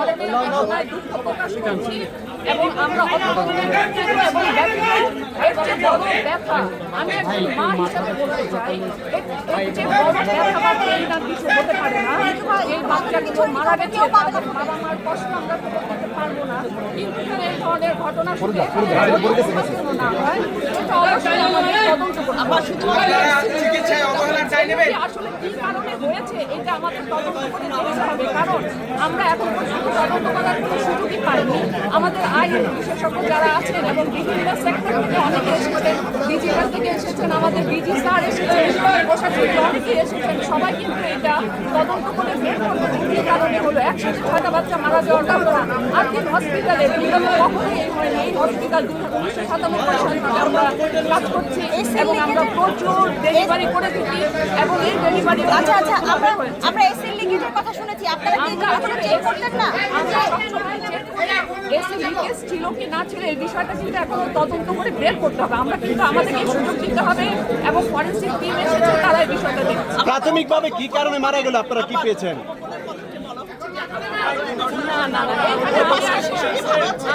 ধরনের ঘটনায় দুঃখ প্রকাশ করছি এবং আমরা ব্যথা আমি একজন মা হিসাবে বলতে চাই এর চেয়ে বড় ব্যথা বাদে এইটা কিছু হতে পারে না। এই বাচ্চাগুলো মারা গেছে, তাদের বাবা মার কষ্ট আমরা তো করতে পারবো না, কিন্তু এই ধরনের ঘটনা শুনে না হয় এটা অবশ্যই আমাদের তদন্ত আসলে কি কারণে হয়েছে এটা আমাদের তদন্ত করে দেখতে হবে, কারণ আমরা এখন পর্যন্ত তদন্ত করার কোনো সুযোগই পাইনি। আমাদের আইন বিশেষজ্ঞ যারা আছেন এবং বিভিন্ন সেক্টর থেকে অনেকে এসেছেন, ডিজিটাল থেকে এসেছেন, আমাদের ডিজি স্যার এসেছেন, প্রশাসনিক অনেকে এসেছেন, সবাই কিন্তু এটা তদন্ত করে বের করবে কি কারণে হলো। একসাথে 6টা বাচ্চা মারা যাওয়ার ঘটনা আর্থিক হসপিটালে বিগত কখনোই এই হয়নি। এই হসপিটাল 1997 সাল থেকে আমরা কাজ করছি এবং আমরা প্রচুর ডেলিভারি করে থাকি এবং এই ডেলিভারি আমরা এসএল লিকেজের কথা শুনেছি, আপনারা কি এখনো চেক করতেন না? আমরা সবসময় চেক করি এসএল লিকেজ ছিল কি না ছিল এই বিষয়টা কিন্তু এখনো তদন্ত করে বের করতে হবে। আমরা কিন্তু আমাদেরকে সুযোগ দিতে হবে এবং ফরেনসিক টিম এসেছে, তারা এই বিষয়টা দেখছে। প্রাথমিকভাবে কি কারণে মারা গেল আপনারা কি পেয়েছেন?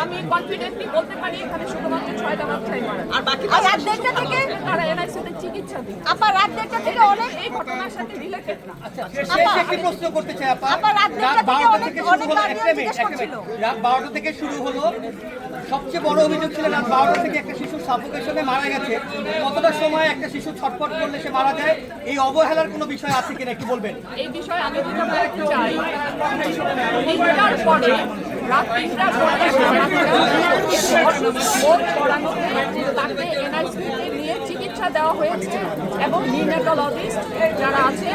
আমি কনফিডেন্টলি বলতে পারি এখানে শুধুমাত্র 6টা বাচ্চাই মারা, আর বাকি রাত 1:30 থেকে তারা এনআইসিতে চিকিৎসা দিই। আবার রাত 1:30 থেকে অনেক এই ঘটনার সাথে রিলেটেড না। একটি প্রশ্ন করতে চাই আপা, রাত 12টা থেকে রাত 12টা থেকে শুরু হলো, সবচেয়ে বড় অভিযোগ ছিল রাত 12টা থেকে একটা শিশু সাফোকেশনে মারা গেছে। কতটা সময় একটা শিশু ছটফট করলে সে মারা যায়? এই অবহেলার কোনো বিষয় আছে কিনা একটু বলবেন। এই বিষয়ে আমি যেটা বলতে চাই, 3টার পরে রাত 3টার পরে তাকে এনআইসিতে নিয়ে চিকিৎসা দেওয়া হয়েছে এবং নিউনেটোলজিস্ট যারা আছে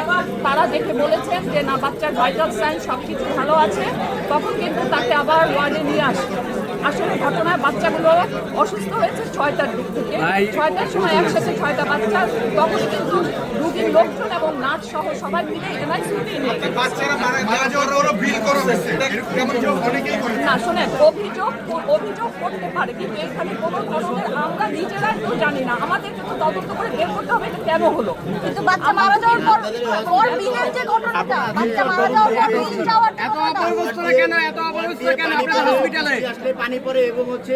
তারা দেখে বলেছেন যে না বাচ্চার ভাইটাল সাইন সব কিছু ভালো আছে, তখন কিন্তু তাকে আবার ওয়ার্ডে নিয়ে আসে। আসলে ঘটনায় বাচ্চাগুলো অসুস্থ হয়েছে 6টার দিক থেকে, 6টার সময় একসাথে 6টা বাচ্চা, তখন কিন্তু রুগীর লোকজন এবং নার্স সহ সবাই মিলে এনআইসিতে না শোনেন অভিযোগ করতে পারে, কিন্তু এখানে কোনো ধরনের আমরা নিজেরাই তো জানি না, আমাদেরকে তো তদন্ত করে বের করতে হবে এটা কেন হলো। কিন্তু বাচ্চা মারা যাওয়ার পর বিলের যে ঘটনাটা, বাচ্চা মারা যাওয়ার পর বিল যাওয়ার এত অপব্যবস্থা কেন আপনাদের হসপিটালে আসলে পানি পড়ে এবং হচ্ছে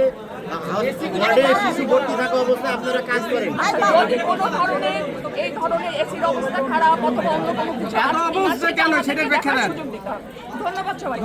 ওয়ার্ডে শিশু ভর্তি থাকা অবস্থায় আপনারা কাজ করেন। যদি কোনো ধরনের এই ধরনের এসির অবস্থা খারাপ অথবা অন্য কোনো কিছু এত অবস্থা কেন সেটার ব্যাখ্যা দেন। ধন্যবাদ সবাই।